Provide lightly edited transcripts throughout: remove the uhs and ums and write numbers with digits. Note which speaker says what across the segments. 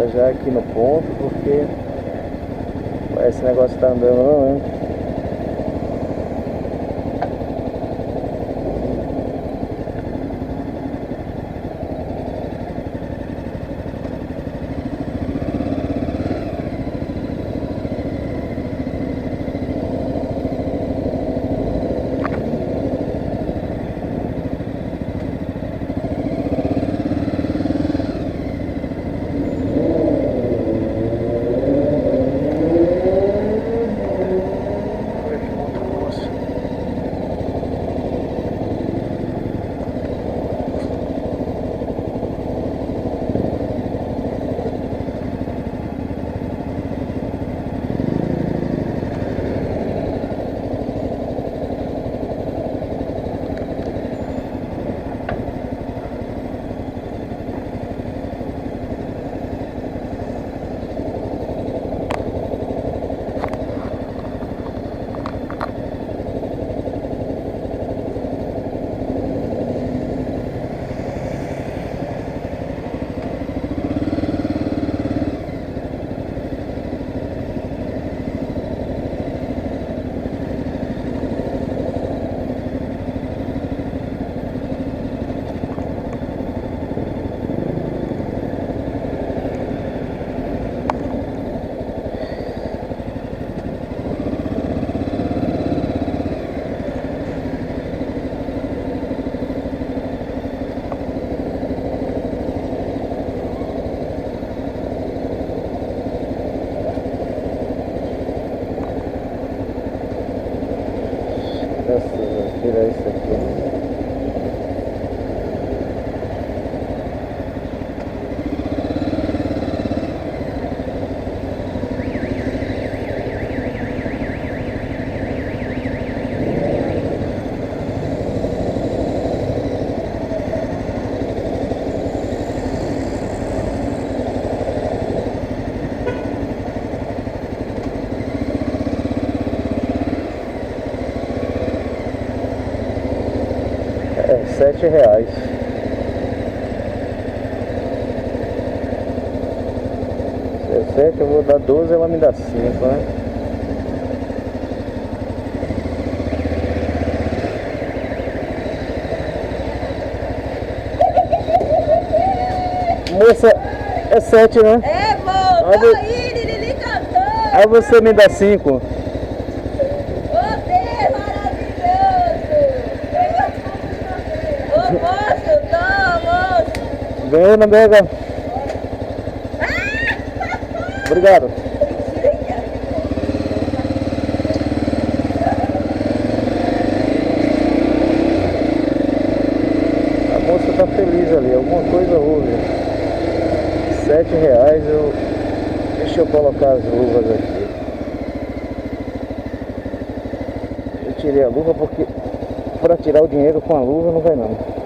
Speaker 1: Já aqui no ponto, porque esse negócio tá andando não, hein? Tirar isso aqui. R$7. Se é 7, eu vou dar 12, ela me dá 5, né? Moça, é 7, né?
Speaker 2: É, vô, tô aí, Lili cantando.
Speaker 1: Aí você me dá 5. Ganhou na mega. Obrigado. A moça tá feliz ali, alguma coisa houve. R$7. Deixa eu colocar as luvas aqui. Eu tirei a luva porque para tirar o dinheiro com a luva não vai não.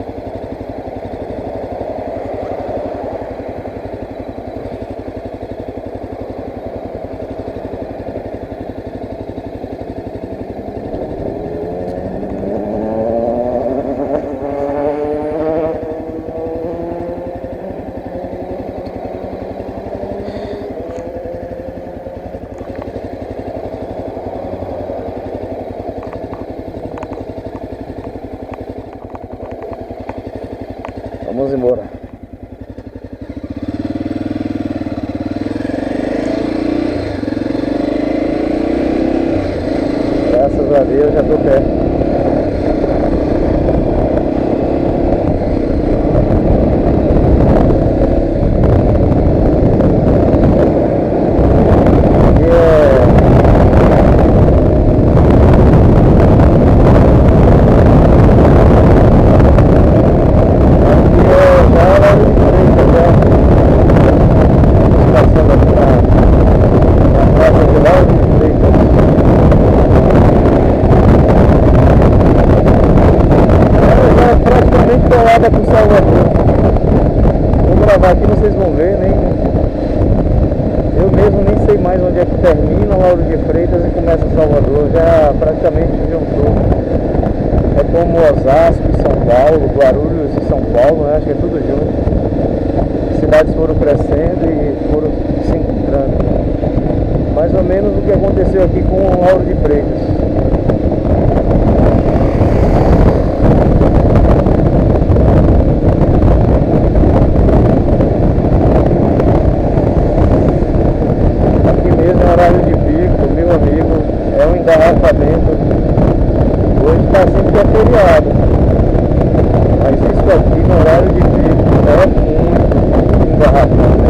Speaker 1: Vamos embora. Graças a Deus já tô perto. Com Salvador. Vou gravar aqui, vocês vão ver, nem eu mesmo nem sei mais onde é que termina Lauro de Freitas e começa Salvador, já praticamente juntou. É como Osasco e São Paulo, Guarulhos e São Paulo, né? Acho que é tudo junto. Esse cidades foram crescendo e foram se encontrando. Mais ou menos o que aconteceu aqui com Lauro de Freitas. Aqui mesmo é horário de pico, meu amigo, é um engarrafamento. Hoje está assim que é feriado, mas isso aqui no horário de pico é muito engarrafamento.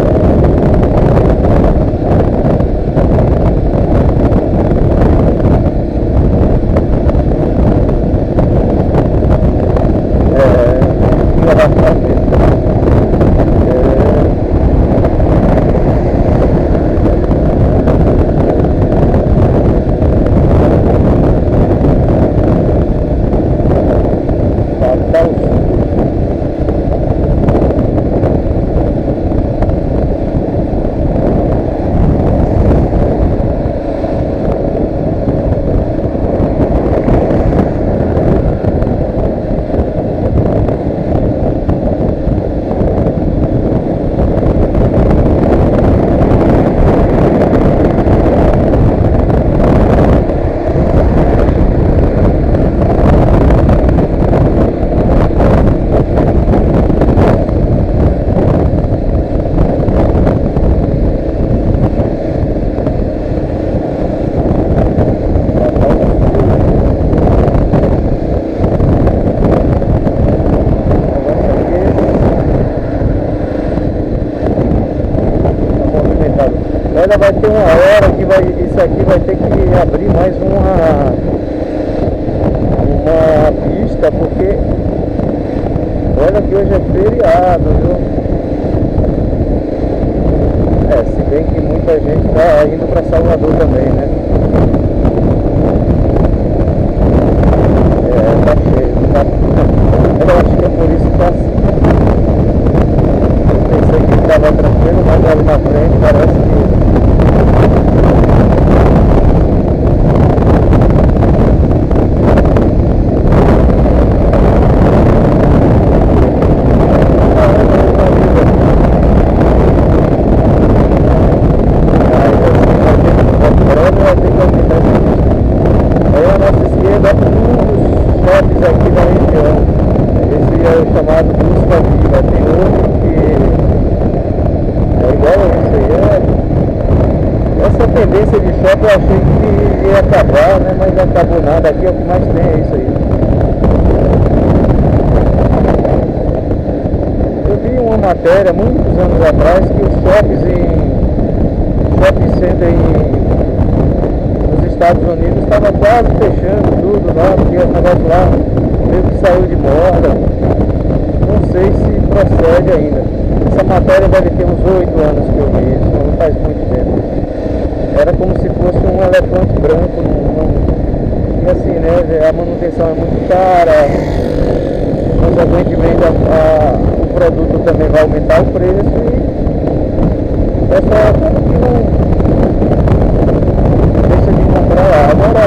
Speaker 1: Olha, vai ter uma hora que isso aqui vai ter que abrir mais uma pista, porque olha que hoje é feriado, viu? Se bem que muita gente está indo para Salvador também, né? Tá cheio, tá... Eu acho que é por isso que tá assim. Eu pensei que estava tranquilo, mas ali na frente parece que... aqui da região. Esse é o chamado Busca Viva. Tem outro que é igual a isso aí. Essa tendência de shopping eu achei que ia acabar, né? Mas não acabou nada. Aqui é o que mais tem, é isso aí. Eu vi uma matéria muitos anos atrás que os shopping center nos Estados Unidos estava quase fechando tudo lá, porque o negócio lá meio que saiu de moda. Não sei se procede ainda. Essa matéria deve ter uns 8 anos que eu vi isso, não faz muito tempo. Era como se fosse um elefante branco. E assim, né, a manutenção é muito cara, consequentemente o produto também vai aumentar o preço e o pessoal acaba que não deixa de comprar lá. Agora,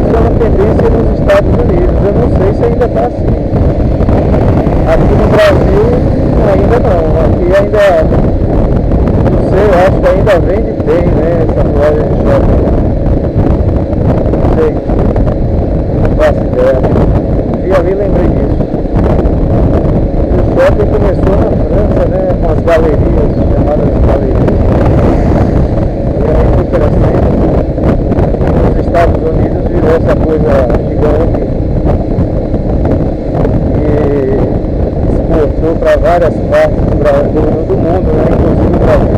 Speaker 1: isso é uma tendência nos Estados Unidos, eu não sei se ainda está assim. Aqui no Brasil ainda não, aqui ainda, não sei, eu acho que ainda vende bem, né, essa loja de shopping. Não sei, não faço ideia. E ali lembrei disso. O shopping começou na França, né, com as galerias, chamadas de galerias. E aí foi crescendo. Nos Estados Unidos virou essa coisa gigante. Exportou para várias partes do mundo, né? Inclusive o Brasil.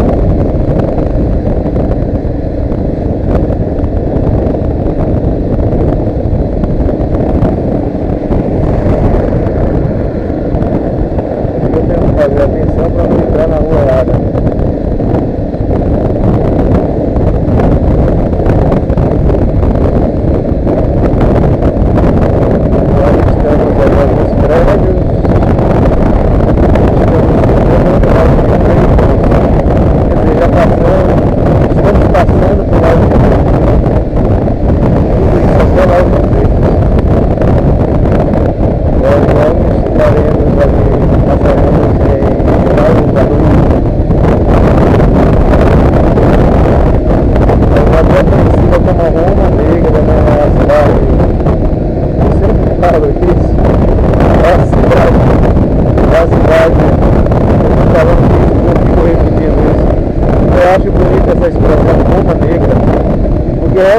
Speaker 1: Eu tenho que fazer atenção para não entrar na rua errada.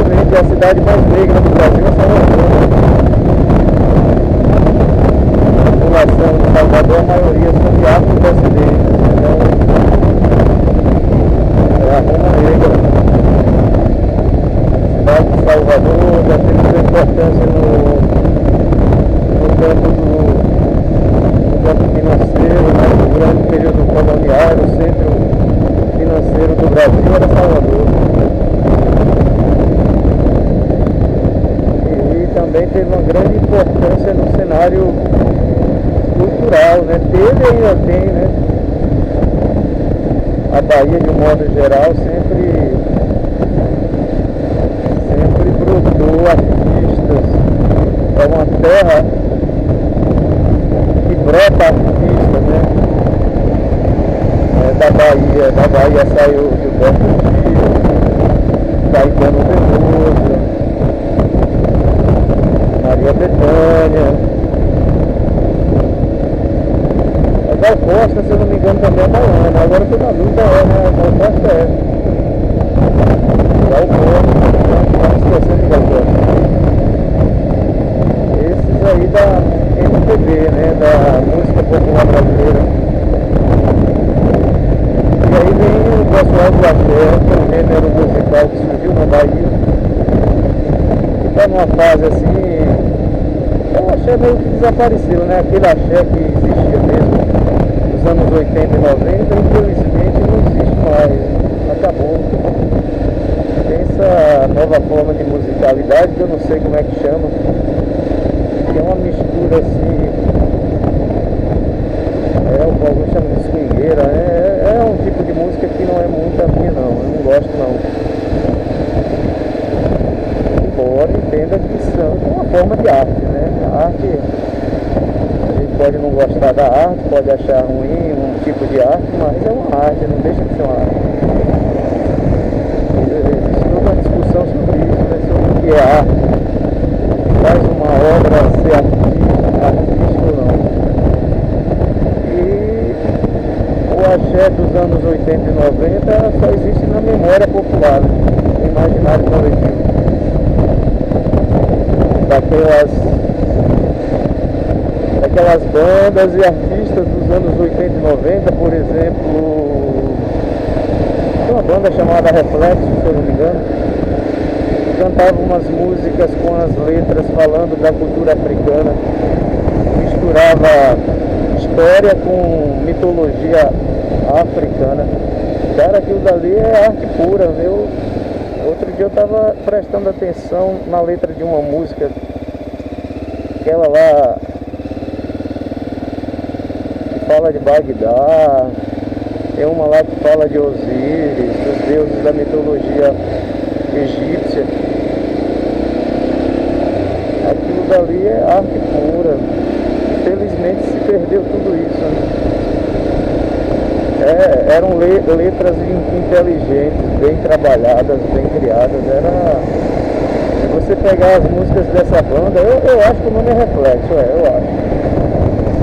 Speaker 1: Infelizmente a cidade mais negra do Brasil é Salvador. A população de Salvador, a maioria são de afrodescendentes. Então, é a Roma Negra. A cidade de Salvador já teve sua importância no campo financeiro, né? Durante o período colonial, o centro financeiro do Brasil era Salvador. E também teve uma grande importância no cenário cultural, né? Teve e ainda tem, né? A Bahia, de um modo geral, sempre brotou artistas. É uma terra que brota artistas, né? Da Bahia saiu Gilberto Gil, Caetano Veloso, Maria Bethânia. Gal Costa, se eu não me engano, também é baiana. Agora eu estou na dúvida, né? Gal Costa é. Gal Costa, não esquecendo de Gal Costa. Esses aí da MPB, né? Da música popular brasileira. E aí vem o pessoal do axé, que é um gênero musical que surgiu na Bahia. Que está numa fase assim. O axé meio que desapareceu, né? Aquele axé que existia mesmo nos anos 80 e 90, infelizmente não existe mais, acabou. Tem essa nova forma de musicalidade que eu não sei como é que chama, que é uma mistura assim, alguns chamam de swingueira, é um tipo de música que não é muito a minha não, eu não gosto não. Embora entenda que são uma forma de arte, né? A arte, pode não gostar da arte, pode achar ruim um tipo de arte, mas é uma arte, não deixa de ser uma arte. Existe toda uma discussão sobre isso, né, sobre o que é arte. Faz uma obra ser artística ou não. E o axé dos anos 80 e 90 só existe na memória popular, né, no imaginário coletivo. Daquelas bandas e artistas dos anos 80 e 90, por exemplo, tem uma banda chamada Reflexo, se eu não me engano, que cantava umas músicas com as letras falando da cultura africana, misturava história com mitologia africana. Cara, aquilo dali é arte pura. Outro dia eu estava prestando atenção na letra de uma música, aquela lá fala de Bagdá, tem uma lá que fala de Osíris, dos deuses da mitologia egípcia. Aquilo dali é arte pura. Infelizmente se perdeu tudo isso, né? Eram letras inteligentes, bem trabalhadas, bem criadas. Se você pegar as músicas dessa banda, eu acho que o nome é Reflexo, eu acho.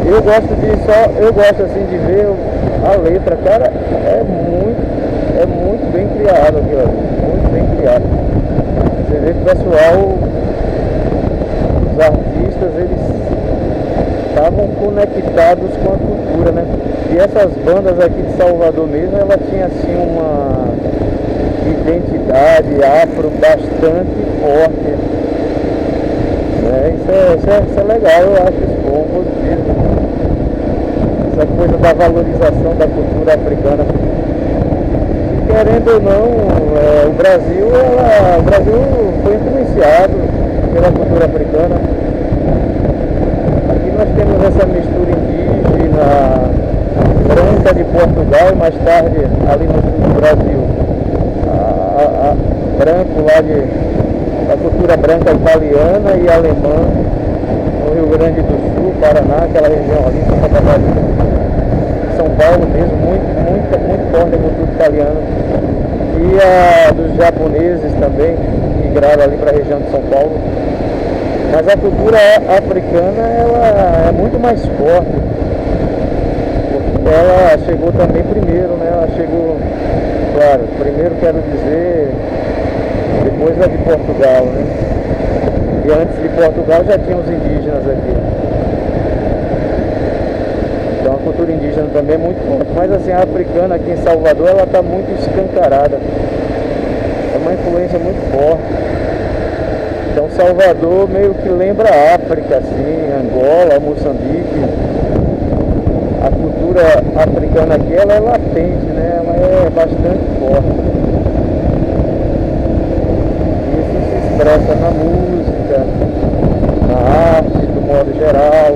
Speaker 1: Eu gosto assim de ver a letra, cara, é muito bem criado aquilo ali, muito bem criado. Você vê que o pessoal, os artistas, eles estavam conectados com a cultura, né? E essas bandas aqui de Salvador mesmo, ela tinha assim uma identidade afro bastante forte. Isso é legal, eu acho isso bom, positivo. Essa coisa da valorização da cultura africana. E, querendo ou não, o Brasil foi influenciado pela cultura africana. Aqui nós temos essa mistura indígena, branca de Portugal e mais tarde ali no sul do Brasil. Branco lá da cultura branca italiana e alemã, no Rio Grande do Sul, Paraná, aquela região ali, Santa Catarina, São Paulo mesmo, muito forte a cultura italiana. E a dos japoneses também, que migraram ali para a região de São Paulo. Mas a cultura africana, ela é muito mais forte, porque ela chegou também primeiro, né? Ela chegou, claro, primeiro quero dizer, Depois a de Portugal, né? E antes de Portugal já tinha os indígenas aqui. Então a cultura indígena também é muito forte. Mas assim, a africana aqui em Salvador, ela está muito escancarada. É uma influência muito forte. Então Salvador meio que lembra a África, assim, Angola, Moçambique. A cultura africana aqui, ela é latente, né? Ela é bastante forte. Isso se expressa na música, na arte, do modo geral,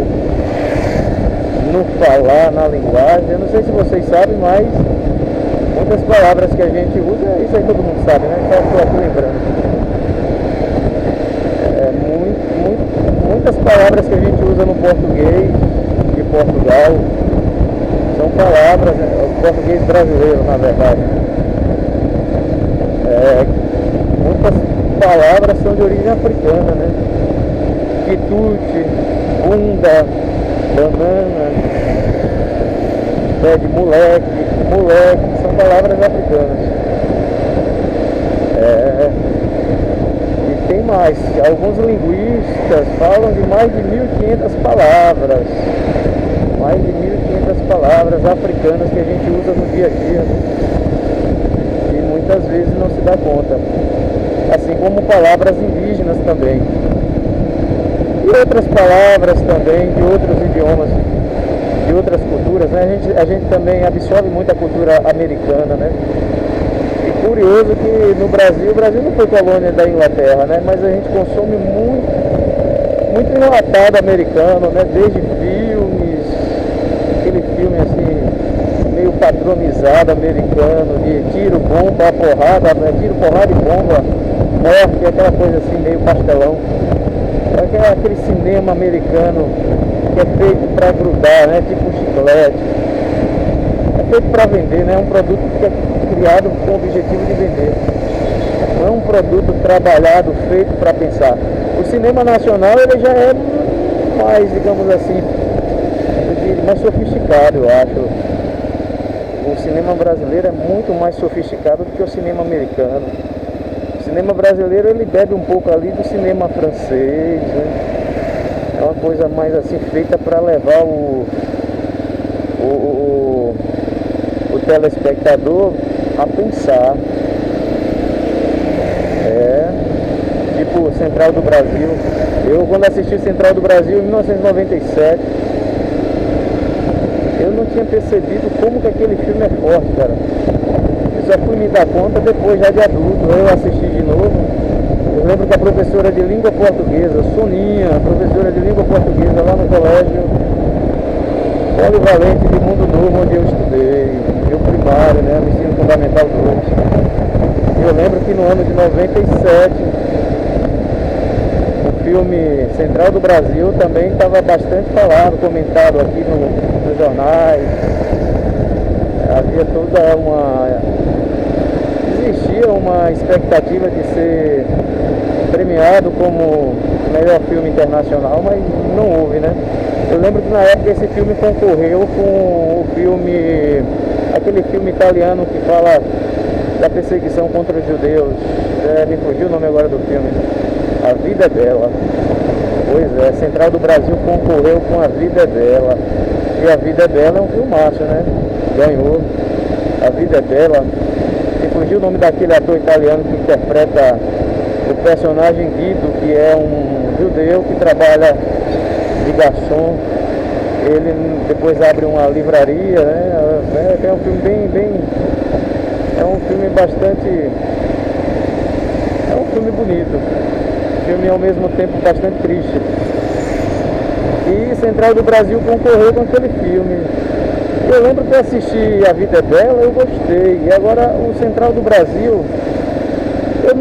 Speaker 1: no falar, na linguagem. Eu não sei se vocês sabem, mas muitas palavras que a gente usa, isso aí todo mundo sabe, né? Só estou aqui lembrando. Muitas palavras que a gente usa no português de Portugal são palavras, o português brasileiro, na verdade. Muitas palavras são de origem africana, né? Quitute, bunda, banana, de moleque, são palavras africanas. E tem mais, alguns linguistas falam de mais de 1.500 palavras. Mais de 1.500 palavras africanas que a gente usa no dia a dia e muitas vezes não se dá conta, assim como palavras indígenas também e outras palavras também de outros idiomas, de outras culturas, né? A gente também absorve muito a cultura americana, né? E curioso que no Brasil, o Brasil não foi colônia da Inglaterra, né? Mas a gente consome muito enlatado americano, né? Desde filmes, aquele filme assim, meio padronizado americano, de tiro, bomba, porrada, né? Tiro, porrada e bomba, morte, aquela coisa assim, meio pastelão. É aquele cinema americano que é feito para grudar, né? Tipo um chiclete. É feito para vender, né? É um produto que é criado com o objetivo de vender. Não é um produto trabalhado, feito para pensar. O cinema nacional, ele já é mais, digamos assim, mais sofisticado, eu acho. O cinema brasileiro é muito mais sofisticado do que o cinema americano. O cinema brasileiro, ele bebe um pouco ali do cinema francês, né? É uma coisa mais assim, feita para levar o telespectador a pensar. Tipo Central do Brasil. Eu, quando assisti Central do Brasil em 1997, eu não tinha percebido como que aquele filme é forte, cara. Eu só fui me dar conta depois, já de adulto. Eu assisti de novo. Eu lembro que a professora de língua portuguesa, Soninha, professora de língua portuguesa lá no colégio Polivalente de Mundo Novo, onde eu estudei, meu primário, né, no ensino fundamental 2. Eu lembro que no ano de 97, o filme Central do Brasil também estava bastante falado, comentado aqui nos jornais. Havia toda existia uma expectativa de ser premiado como melhor filme internacional, mas não houve, né? Eu lembro que na época esse filme concorreu com o filme, aquele filme italiano que fala da perseguição contra os judeus. Me fugiu o nome agora do filme. A Vida é Bela. Pois é, Central do Brasil concorreu com A Vida é Bela. E A Vida é Bela é um filmaço, né? Ganhou. A Vida é Bela. Me fugiu o nome daquele ator italiano que interpreta o personagem Guido, que é um judeu que trabalha de garçom. Ele depois abre uma livraria, né? É um filme bem é um filme bastante, é um filme bonito, filme ao mesmo tempo bastante triste. E Central do Brasil concorreu com aquele filme. Eu lembro que eu assisti A Vida é Bela, eu gostei. E agora o Central do Brasil, eu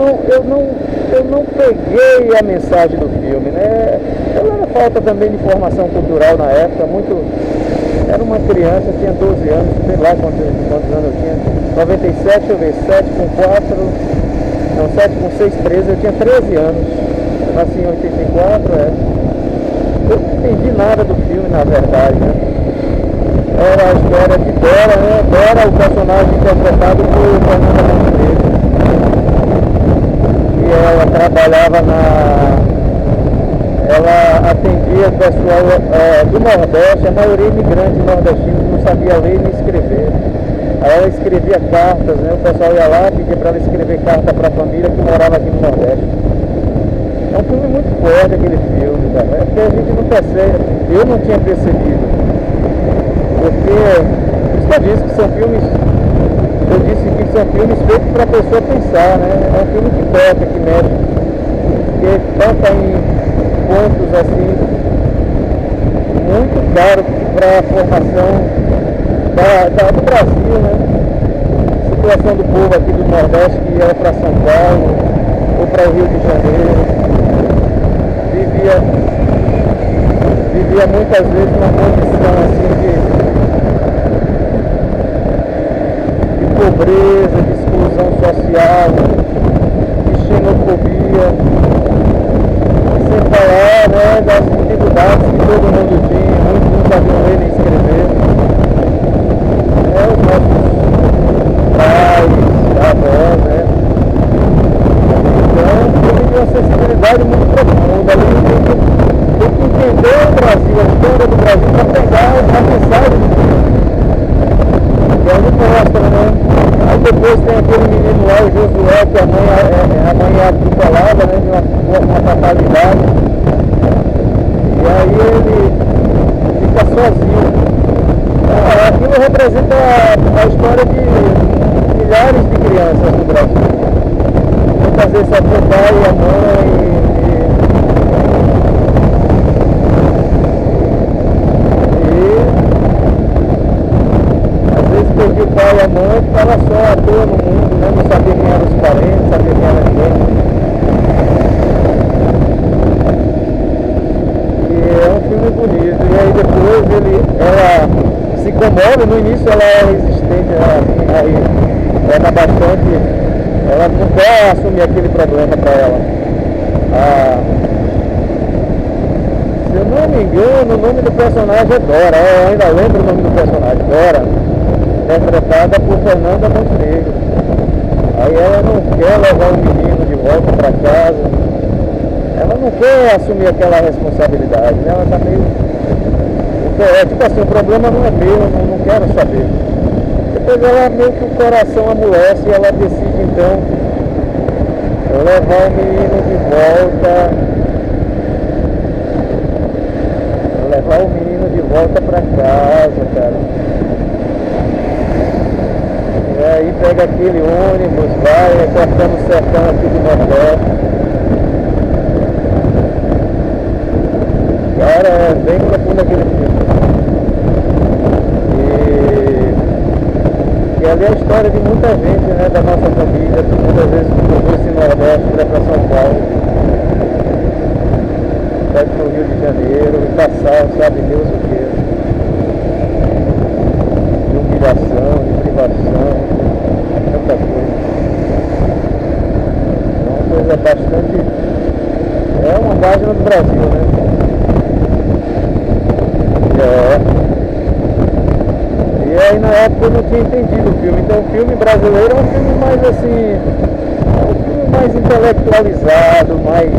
Speaker 1: não peguei a mensagem do filme, né? Eu era falta também de formação cultural na época, era uma criança, tinha 12 anos, sei lá quantos anos eu tinha. 97, deixa eu ver, 7 com 6, 13, eu tinha 13 anos. Eu nasci em 84, Eu não entendi nada do filme, na verdade, né? Era a história de Dora, né? Dora, o personagem interpretado por Fernanda Montenegro. ela trabalhava ela atendia o pessoal do Nordeste, a maioria imigrante nordestino que não sabia ler nem escrever. Aí ela escrevia cartas, né? O pessoal ia lá, pedia para ela escrever carta para a família que morava aqui no Nordeste. É um filme muito forte aquele filme, tá? É porque a gente não percebe, eu não tinha percebido. Porque, por isso que eu disse que são filmes, eu disse que são filmes feitos para a pessoa pensar, né? É um filme que toca, que mexe, que toca em pontos assim, muito caros para a formação do Brasil, né? A situação do povo aqui do Nordeste que ia para São Paulo ou para o Rio de Janeiro. Vivia muitas vezes numa condição assim de pobreza, de exclusão social, de xenofobia, sem falar, né, das dificuldades que todo mundo tinha, muitos não sabiam ler nem escrever. Os nossos pais, avós, né? Então, teve uma sensibilidade muito profunda ali. Tem que entender o Brasil, a história do Brasil, para pegar a mensagem do filme. E aí mostra, né? Aí depois tem aquele menino lá, o Josué, que a mãe é atropelada, né? De uma fatalidade. E aí ele fica sozinho. Aquilo representa a história de milhares de crianças no Brasil. Muitas vezes só o pai e a mãe. Perdi o pai e a mãe, ficava só à toa no mundo, né? Não sabia quem eram os parentes, não sabia quem era ninguém. E é um filme bonito. E aí depois ela se comove, no início ela é resistente, ela dá bastante, ela não quer assumir aquele problema para ela. Se eu não me engano, o nome do personagem é Dora, eu ainda lembro o nome do personagem, Dora. Interpretada por Fernanda Montenegro. Aí ela não quer levar o menino de volta para casa, ela não quer assumir aquela responsabilidade, né? Ela está meio... tipo assim, o problema não é meu, eu não quero saber. Depois ela meio que o coração amolece e ela decide então levar o menino de volta, para casa, cara. E aí pega aquele ônibus, vai, cortando o sertão aqui do Nordeste. Cara, é bem profundo aquele filme. E ali é a história de muita gente, né, da nossa família, que muitas vezes mudou esse Nordeste para São Paulo. Vai para o Rio de Janeiro e passar, sabe Deus o que. De humilhação, de privação, tanta coisa. É uma coisa bastante... É uma página do Brasil, né? E aí na época eu não tinha entendido o filme. Então o filme brasileiro é um filme mais assim... É um filme mais intelectualizado, mais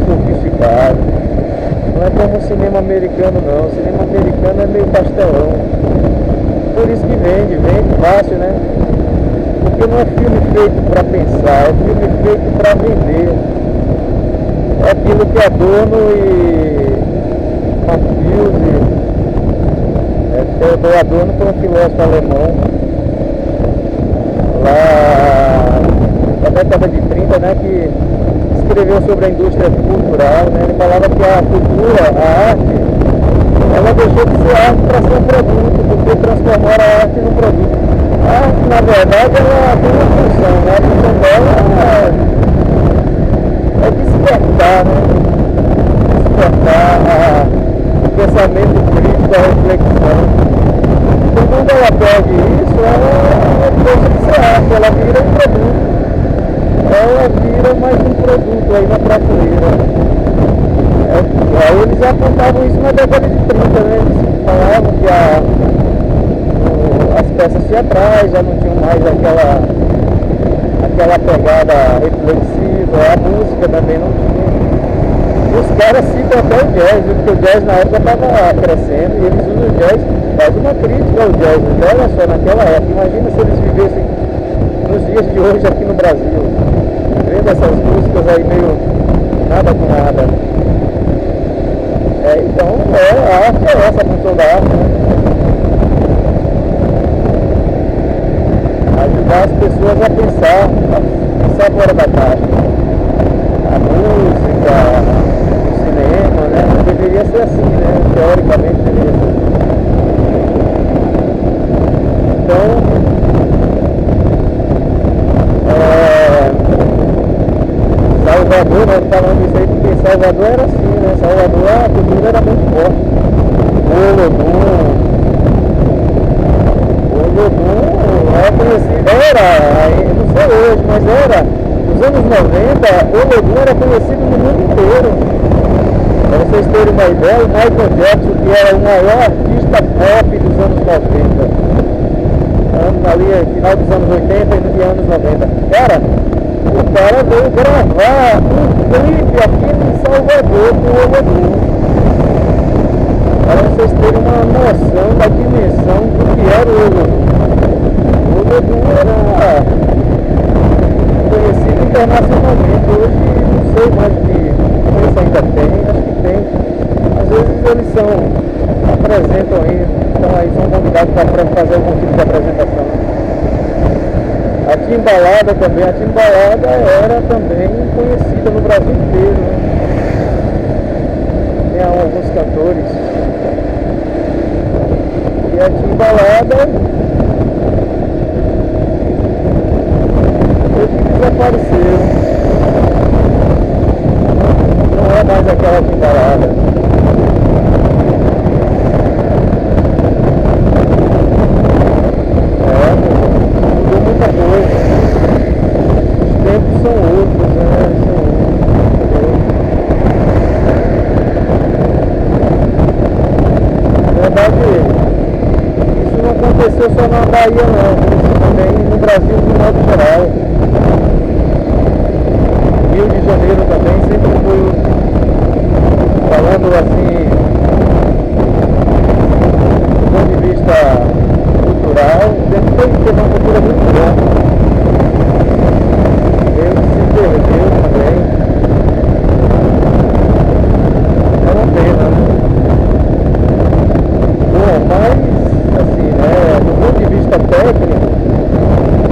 Speaker 1: sofisticado. Não é como o cinema americano não. O cinema americano é meio pastelão. Por isso que vende fácil, né? Porque não é filme feito para pensar, é filme feito para vender. É aquilo que Adorno e Marcuse, Theodor Adorno foi um filósofo alemão lá na década de 30, né, que escreveu sobre a indústria cultural, né? Ele falava que a cultura, a arte, ela deixou de ser arte para ser um produto, porque transformaram a arte num produto. A arte, na verdade, ela tem uma função, né? A função dela é despertar, né? Despertar o pensamento crítico, a reflexão. Então, quando ela perde isso, ela deixa de ser arte, ela vira um produto. Ela vira mais um produto aí na prateleira. Aí eles já apontavam isso na década de 30, né? Eles falavam que as peças teatrais já não tinham mais aquela pegada reflexiva. A música também não tinha. Os caras citam até o jazz, porque o jazz na época estava crescendo e eles usam o jazz, faz uma crítica ao jazz. Olha só, naquela época, imagina se eles vivessem nos dias de hoje aqui no Brasil, vendo essas músicas aí meio nada com nada. Então, a arte é essa, a função da arte, né? Ajudar as pessoas a pensar fora da caixa. A música, o cinema, né? Deveria ser assim, né? Teoricamente deveria ser assim. Então, Salvador, nós falamos isso aí porque Salvador era assim, né? Salvador, a cultura era muito forte. O Olodum é conhecido, não sei hoje, mas era, nos anos 90, o Olodum era conhecido no mundo inteiro. Para vocês terem uma ideia, o Michael Jackson, que era o maior artista pop dos anos 90, ali final dos anos 80 e anos 90. Cara, o cara veio gravar um clipe aqui em Salvador com o Olodum. Para vocês terem uma noção da dimensão do que era o Olodum. O Olodum era conhecido internacionalmente. Hoje não sei mais o que isso ainda tem, acho que tem. Às vezes eles apresentam aí, então aí são convidados para fazer algum tipo de apresentação. A Timbalada também, a Timbalada era também conhecida no Brasil inteiro, né? Tem alguns cantores. E a Timbalada hoje desapareceu. Não é mais aquela Timbalada. Mudou muita coisa. Os tempos são outros, né? Na verdade, isso não aconteceu só na Bahia não, isso também no Brasil de modo geral. Rio de Janeiro também sempre foi, falando assim, do ponto de vista cultural, sempre teve uma cultura muito grande. Ele se perdeu também. É uma pena, né? Bom, mas assim, né, do ponto de vista técnico,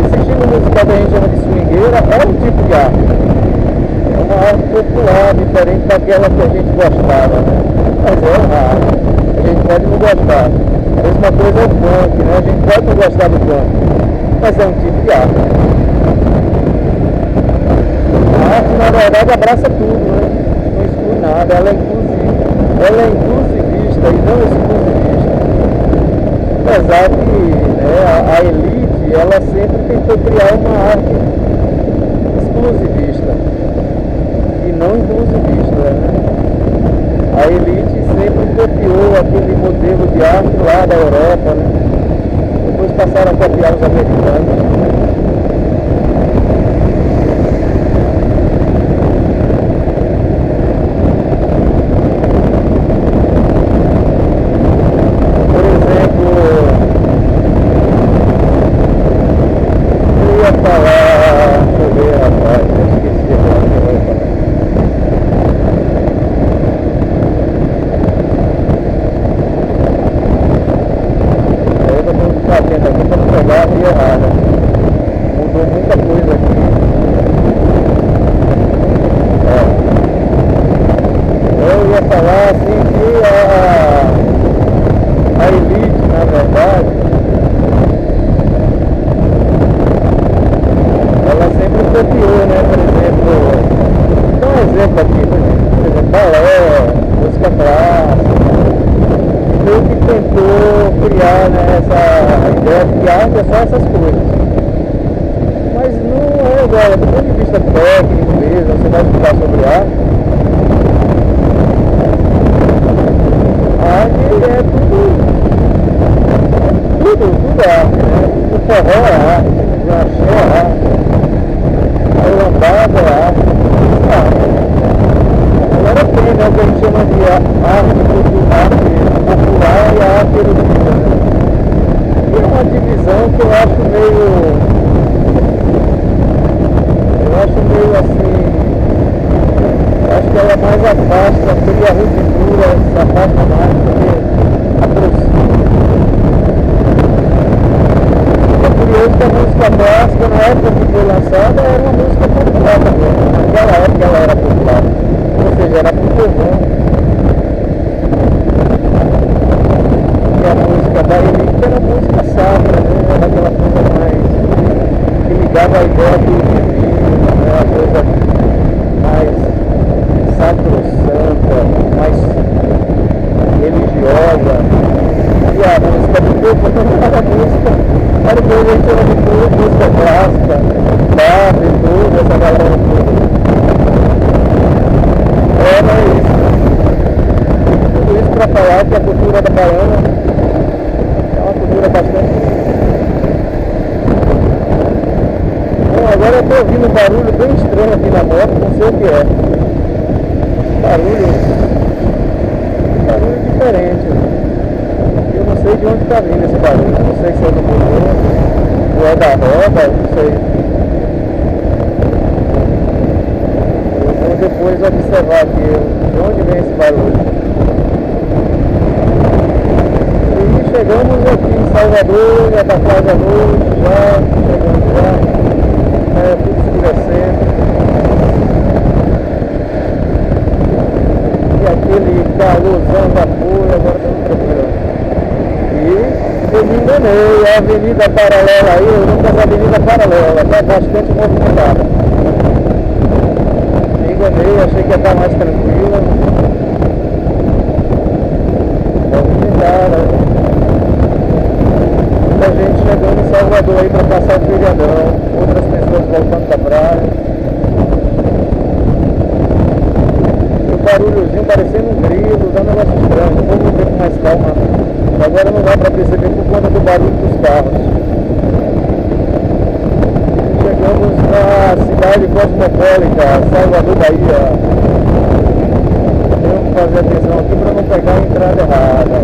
Speaker 1: esse estilo musical que a gente chama de swingueira é um tipo de arte. É uma arte popular, diferente daquela que a gente gostava, né? Mas é uma arte. A gente pode não gostar. A mesma coisa é o funk, né? A gente pode não gostar do funk, mas é um tipo de arte. A arte, na verdade, abraça tudo, né? Não exclui nada. Ela é inclusivista e não exclusivista. Apesar que, né, a elite, ela sempre tentou criar uma arte exclusivista e não inclusivista, né? A elite sempre copiou aquele modelo de arte lá da Europa, né? Depois passaram a copiar os americanos. Por exemplo, eu ia falar, deixa eu ver, rapaz, eu esqueci agora o que eu ia falar. Atento aqui para não pegar a via errada. Mudou muita coisa aqui. Eu ia falar assim que a elite, na verdade, ela sempre copiou, né? Por exemplo, dá um exemplo aqui, por exemplo, balé, música clássica. Meio que tentou criar, né, essa ideia de que arte é só essas coisas. Mas não é igual, do ponto de vista técnico mesmo, você vai estudar sobre arte. A arte é tudo é arte, né? O forró é arte, o axé é arte, a lambada é arte. né, o que a gente chama de arte popular e a arte erudita, né? E é uma divisão que eu acho meio assim, acho que ela mais afasta, seria a ruptura, se afasta mais do que aproxima. É curioso que a música clássica, na época que foi lançada, era uma música popular também. Naquela época ela era popular, ou seja, era pro povão. E a música da elite era música sacra, né? Era aquela coisa mais que ligava a ideia do divino, né? A coisa mais sacrossanta, mais religiosa. E a música do povo não era música, era o que a gente chama de tudo, música clássica, Bach e tudo, essa galera toda. Era isso. Tudo isso para falar que a cultura da baiana é uma cultura bastante. Bom, agora eu estou ouvindo um barulho bem estranho aqui na moto, não sei o que é. Barulho diferente. Eu não sei de onde está vindo esse barulho. Não sei se é do motor, ou é da roda, não sei. Eu vou depois observar aqui de onde vem esse barulho. E chegamos aqui em Salvador, já está quase a noite, já chegamos já. Tudo escurecendo. Aquele calorzão da porra, agora tá tranquilo. E eu me enganei, a avenida paralela aí, eu nunca essa avenida paralela, tá bastante movimentada. Me enganei, achei que ia estar mais tranquila. Movimentada. Muita gente chegando em Salvador aí para passar o feriadão, outras pessoas voltando da praia. Barulhozinho parecendo um grilo, dá um negócio estranho. Vamos ver com mais calma. Agora não dá para perceber por conta do barulho dos carros. Chegamos na cidade cosmopolita, Salvador, Bahia. Tenho que fazer atenção aqui para não pegar a entrada errada.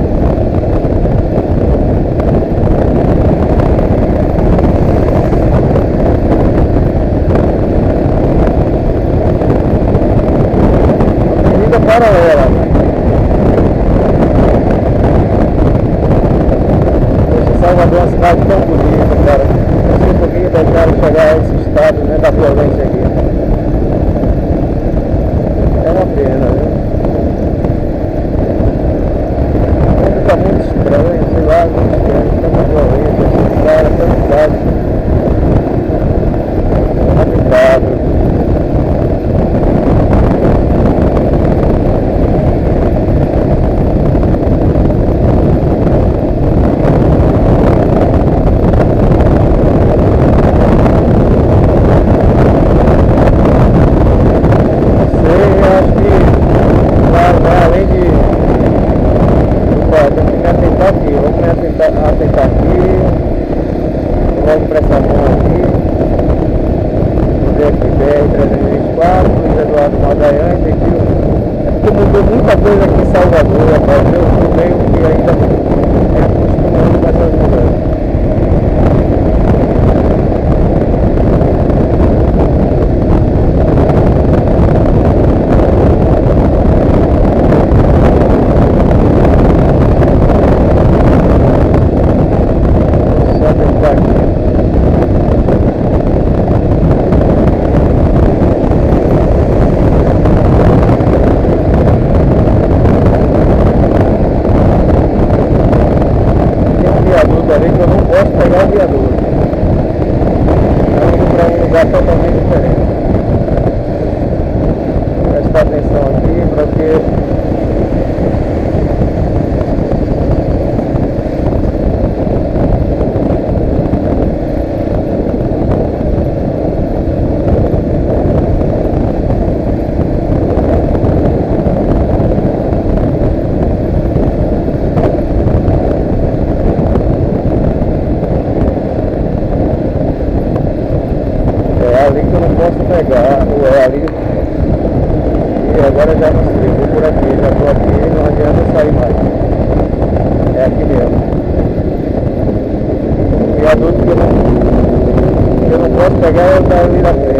Speaker 1: Paralela. Poxa, Salvador é uma cidade tão bonita, cara. Eu sinto vida, eu quero chegar a esse estado, né, da violência aqui. É uma pena, viu? Fica muito estranho, sei lá, muito estranho, tanta violência, esse cara, tanta cidade. Habitável. Atentar aqui, logo para essa mão aqui, BR-324, Luiz Eduardo Magalhães, entendi. É porque mudou muita coisa aqui em Salvador, rapaz, eu fui meio que ainda me acostumando com essas mudanças. Ali que eu não posso pegar o viaduto. Estou indo para um lugar totalmente diferente. Prestar atenção aqui para que ali que eu não posso pegar, ou é ali, e agora já não sei. por aqui, já tô aqui, não adianta sair mais. É aqui mesmo. O viaduto que eu não posso pegar é o da ali na frente.